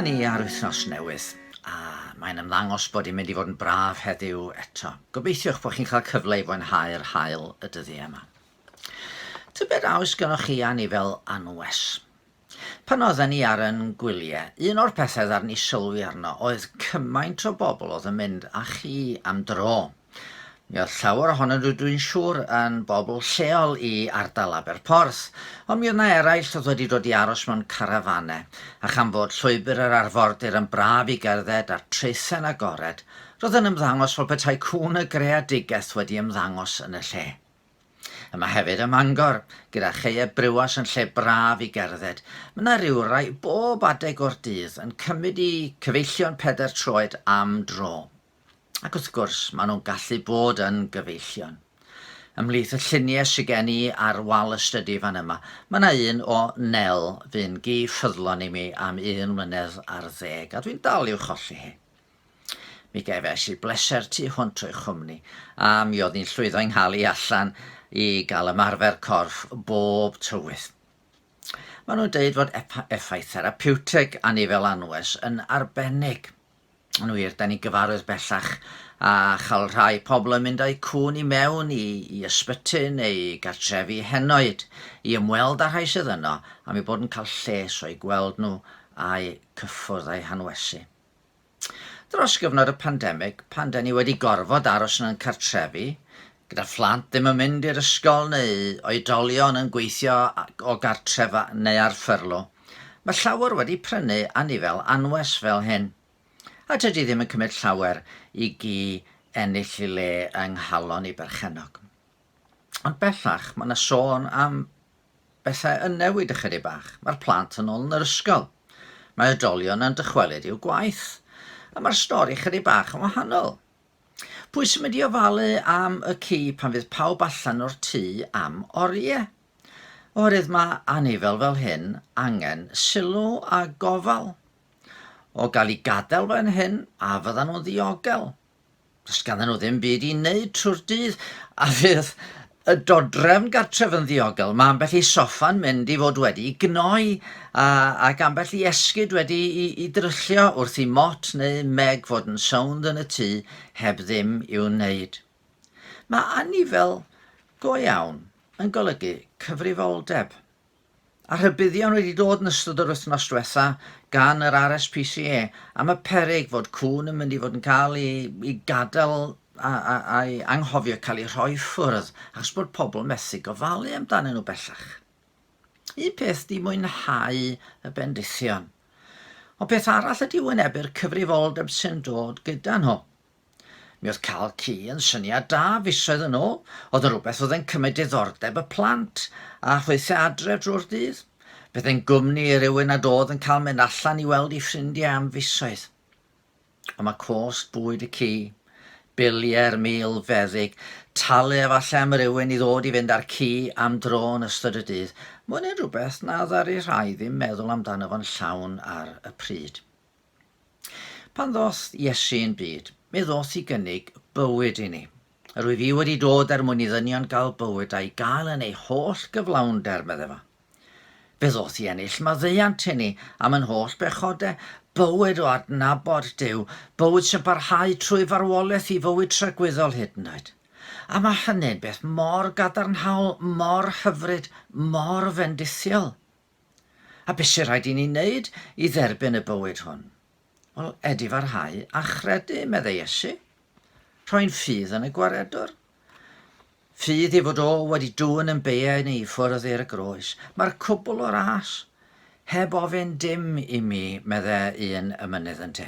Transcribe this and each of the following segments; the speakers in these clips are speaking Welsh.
ni ar wythnos newydd, a mae'n ymddangos bod i'n mynd i fod yn braf heddiw eto. Gobeithiwch bod chi'n cael cyfle i fwynhau'r haul y dyddiau yma. Tybed aws gynnwch chi a ni fel anwes. Pan oedden ni ar yn gwyliau, un o'r pethau ddar ni sylwi arno oedd cymaint o bobl oedd yn mynd â chi am dro. Mi oedd llawer ohonyn nhw dwi'n siŵr yn bobl lleol i ardal Aberporth, ond mi oedd yna eraill oedd wedi dod i aros mewn carafanau, a chan fod llwybr yr arfordir yn braf i gerdded a'r traethau'n agored, roedd yn ymddangos fel petai cwn y greadigaeth wedi ymddangos yn y lle. Yma hefyd ym Mangor, gyda chaeau briwas yn lle braf i gerdded. Mae yna ryw rai bob adeg o'r dydd yn cymryd i cyfeillion peder troed am dro. Ac wrth gwrs, maen nhw'n gallu bod yn gyfeillion. Ymhlith y lluniau sydd gen i ar wal y stydi fan yma, mae yna un o Nel fy'n gi ffyddlon i mi am 1 mlynedd ar 10, a dwi'n dal i'w cholli hi. Mi gefes i bleser tu hwnt o'i chwmni, a mi oedd ni'n llwyddo i'n cael ei allan i gael ymarfer corff bob tywydd. Maen nhw'n deud fod effaith therapiwtig a ni fel anwes yn arbennig. Yn wir, da ni gyfarwydd bellach a chael rhai pobl yn mynd â'i cwn i mewn i ysbyty neu i gartrefi henoed i ymweld â rhai sydd yno a mi bod yn cael lles o'i gweld nhw a'i cyffwrdd a'i hanwesu. Dros gyfnod y pandemig, pan da ni wedi gorfod aros yn cartrefi, gyda phlant ddim yn mynd i'r ysgol neu oedolion yn gweithio o gartref neu ar ffyrlo, mae llawer wedi prynu a ni fel anwes fel hyn. A dydy ddim yn cymryd llawer i gi ennill i le yng nghalon i berchenog. Ond bellach, mae yna sôn am bethau yn newid ychydig bach. Mae'r plant yn ôl yn yr ysgol. Mae oedolion yn dychwelyd i'w gwaith. A mae'r stori ychydig bach yn wahanol. Pwy sy'n mynd i ofalu am y ci pan fydd pawb allan o'r tŷ am oriau? Oherwydd mae anifel fel hyn angen sylw a gofal. O gael ei gadael fan hyn a fyddan nhw'n ddiogel. Does ganddyn nhw ddim byd i wneud trwy'r dydd a fydd y dodrefn gartref yn ddiogel. Mae ambell i soffa'n mynd i fod wedi gnoi ac ambell i esgyd wedi i dryllio wrth i mot neu meg fod yn sownd yn y tŷ heb ddim i'w wneud. Mae anifel go iawn yn golygu cyfrifoldeb. A rhybuddion wedi dod yn ystod yr wythnos diwetha gan yr RSPCA am y peryg fod cwn yn mynd i fod yn cael ei gadael a'i anghofio cael ei rhoi ffwrdd achos bod pobl methu gofalu amdanyn nhw bellach. Un peth di mwynhau y bendithion, ond peth arall ydi wynebu'r cyfrifoldeb sy'n dod gyda nhw. Mi oedd cael ci yn syniad da fisoedd yn ôl, oedd yn rhywbeth oedd yn cymryd diddordeb y plant a chweithio adref drwy'r dydd. Byddai'n gwmni i rywun nad oedd yn cael mynd allan i weld ei ffrindiau am fisoedd. Ond mae cost bwyd y ci, biliau'r mil feddyg, talu efallai am rywun i ddod i fynd ar ci am dro yn ystod y dydd. Mae'n rhywbeth na ddaru rhai ddim meddwl amdano fo'n llawn ar y pryd. Pan ddoth Iesu'n byd, mi ddoth i gynnig bywyd i ni. Yr wyf fi wedi dod er mwyn i ddynion gael bywyd a'i gael yn ei holl gyflawnder, medde fa. Fe ddoth i ennill maddeuant i ni am yn holl bechodau, bywyd o adnabod Duw, bywyd sy'n parhau trwy farwolaeth i fywyd tragwyddol hyd yn oed. A mae hynny'n beth mor gadarnhaol, mor hyfryd, mor fendithiol. A beth sy'n rhaid i ni wneud i dderbyn y bywyd hwn? Wel, edifarhau a chredu, meddai Iesu. Rhoi'n ffydd yn y gwaredwr. Ffydd i fod o wedi dŵn yn beau neu ffwrdd i'r groes. Mae'r cwbl o ras. Heb ofyn dim i mi, meddai un ymynydd yn te.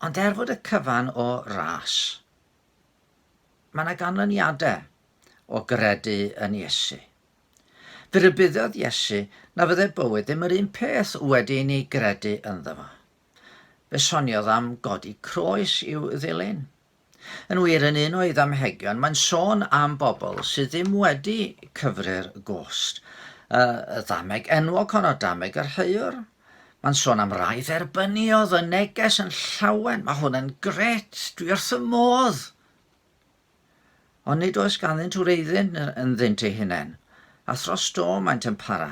Ond fod y cyfan o ras, mae yna ganlyniadau o gredu yn Iesu. Fe rybuddodd Iesu na fyddai bywyd ddim yr un peth wedi ni gredu ynddo fo. Fe soniodd am godi croes i'w ddilyn. Yn wir yn un o'i ddamhegion, mae'n sôn am bobl sydd ddim wedi cyfri'r gost. Y ddameg enwog honno, dameg yr rheiwr. Mae'n sôn am rai dderbyniodd y neges yn llawen. Mae hwn yn gret, dwi wrth y modd. Ond nid oes ganddynt wreiddyn yn ddynt ei hunain, a thros do maent yn para.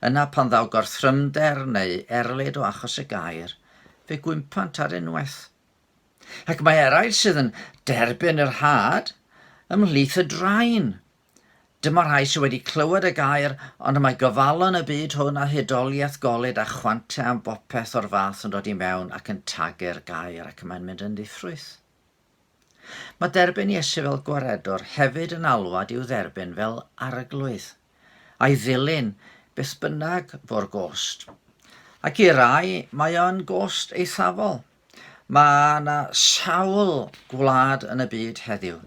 Yna pan ddaw gorthrymder neu erlyd o achos y gair, fe gwympant ar unwaith. Ac mae eraill sydd yn derbyn yr had ymhlith y draen. Dyma rhai sydd wedi clywed y gair, ond mae gofalon y byd hwn a hudoliaeth golyd a chwantau am bopeth o'r fath yn dod i mewn ac yn tagu'r gair ac mae'n mynd yn ddifrwyth. Mae derbyn Iesu fel gwaredwr hefyd yn alwad i'w dderbyn fel arglwydd, a'i ddilyn beth bynnag fo'r gost. Ac i rai mae o'n gost eithafol. Mae yna sawl gwlad yn y byd heddiw,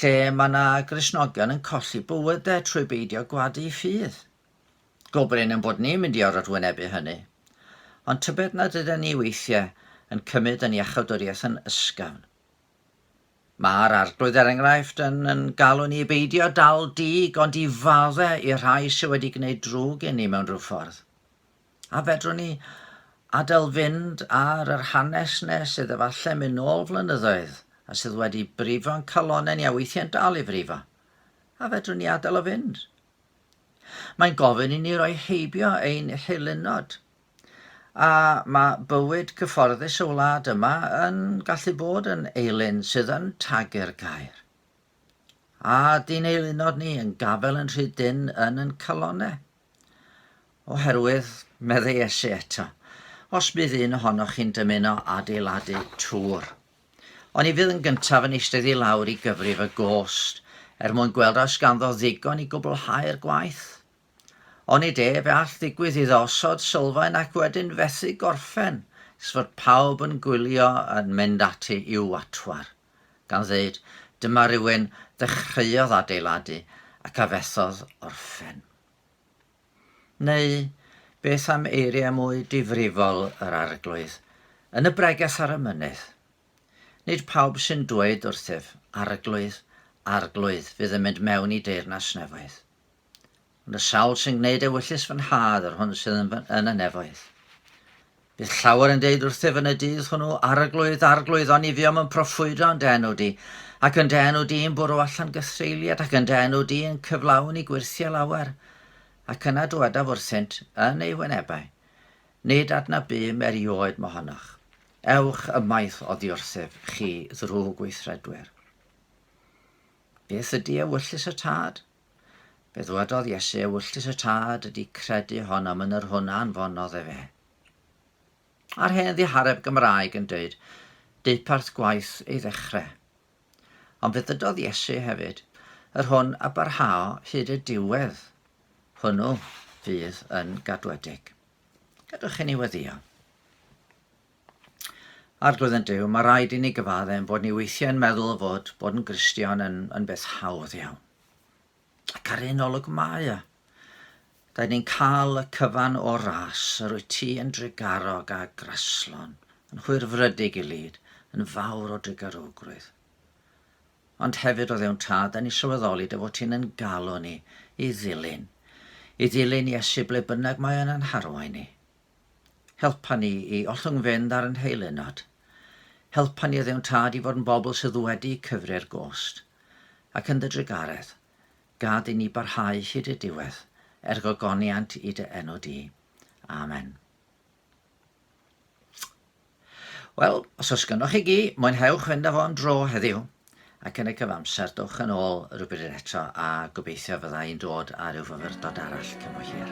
lle mae yna Gristnogion yn colli bywydau trwy beidio gwadu ffydd. Gobryn yn bod ni'n mynd i wrthwynebu hynny, ond tybed nad ydyn ni weithiau yn cymryd yn iachawdwriaeth yn ysgafn. Mae'r arglwydd enghraifft yn galw ni beidio dal dig ond i faddau i rhai sydd wedi gwneud drwg i ni mewn rhyw ffordd. A fedrwn ni adael fynd ar yr hanes nes sydd efallai mynd nôl flynyddoedd a sydd wedi brifo'n calonau ni a weithiau'n dal i frifo. A fedrwn ni adael o fynd. Mae'n gofyn i ni roi heibio ein heilunod. A mae bywyd cyfforddus y wlad yma yn gallu bod yn eilyn sydd yn tagu'r gair. A di'n eilunod ni yn gafel yn rhy dyn yn calonau. Oherwydd, meddai Iesu eto, os bydd un ohonoch chi'n dymuno adeiladu tŵr. Ond i fydd yn gyntaf yn eistedd i lawr i gyfrif y gost, mwyn gweld os ganddo ddigon i gwblhau'r gwaith. Ond i de fe all ddigwydd i ddosod sylfaen ac wedyn fethu gorffen, fod pawb yn gwylio yn mynd ati i'w atwar, gan ddweud dyma rhywun ddechreuodd adeiladu ac a fethodd orffen. Neu beth am eiriau mwy difrifol yr arglwydd, yn y bregeth ar y mynydd. Nid pawb sy'n dweud wrthyf, arglwydd, arglwydd fydd yn mynd mewn i deyrnas nefoedd. Ond y sawl sy'n gwneud ewyllus fy nhad yr hwn sydd yn y nefoedd. Bydd llawer yn deud wrthyf yn y dydd hwnnw, arglwydd, arglwydd, ond i fi am yn proffwydo yn denw di, ac yn denw di yn bwrw allan gythreiliad, ac yn denw di yn cyflawn i gwirthio lawer, ac yna dywedaf wrthynt yn ei wynebau. Nid adna bym erioed mohonoch. Ewch ymaith oddi wrthyf chi ddrwg gweithredwyr. Beth ydy ewyllus y tad? Fe ddwedodd Iesu ewyllus y tad ydy credu honam yn yr hwnna anfonodd e fe. A'r hen ddihareb Gymraeg yn dweud, deuparth gwaith ei ddechrau. Ond fe ddydodd Iesu hefyd, yr hwn a barhao hyd y diwedd. Hwnnw fydd yn gadwedig. Gadwch i ni weddio. Arglwydd yn Duw, mae rhaid i ni gyfaddau bod ni weithiau yn meddwl fod yn Gristion yn beth hawdd iawn. Ac ar un olwg mae e. Da'n ni'n cael y cyfan o ras, yr wyt ti yn drigarog a graslon, yn hwyrfrydig i lyd, yn fawr o drigarogrwydd. Ond hefyd o ddewn tad, da'n ni sylweddoli dy fod ti'n yn galw ni i ddilyn Iesu ble bynnag mae yn harwain ni. Helpa ni i ollwng fynd ar yn heilunod. Helpa ni o ddewn tad i fod yn bobl sydd wedi cyfri'r gost, ac yn dy drigaredd, gad i ni barhau hyd y diwedd, gogoniant i dy enw di. Amen. Wel, os oes gynnwch chi gi, mwynhewch fynd â fo'n dro heddiw, ac yn y cyfamser dwch yn ôl rhywbryd eto a gobeithio fydda i'n dod ar ryw fyfyrdod arall cyn bo hir.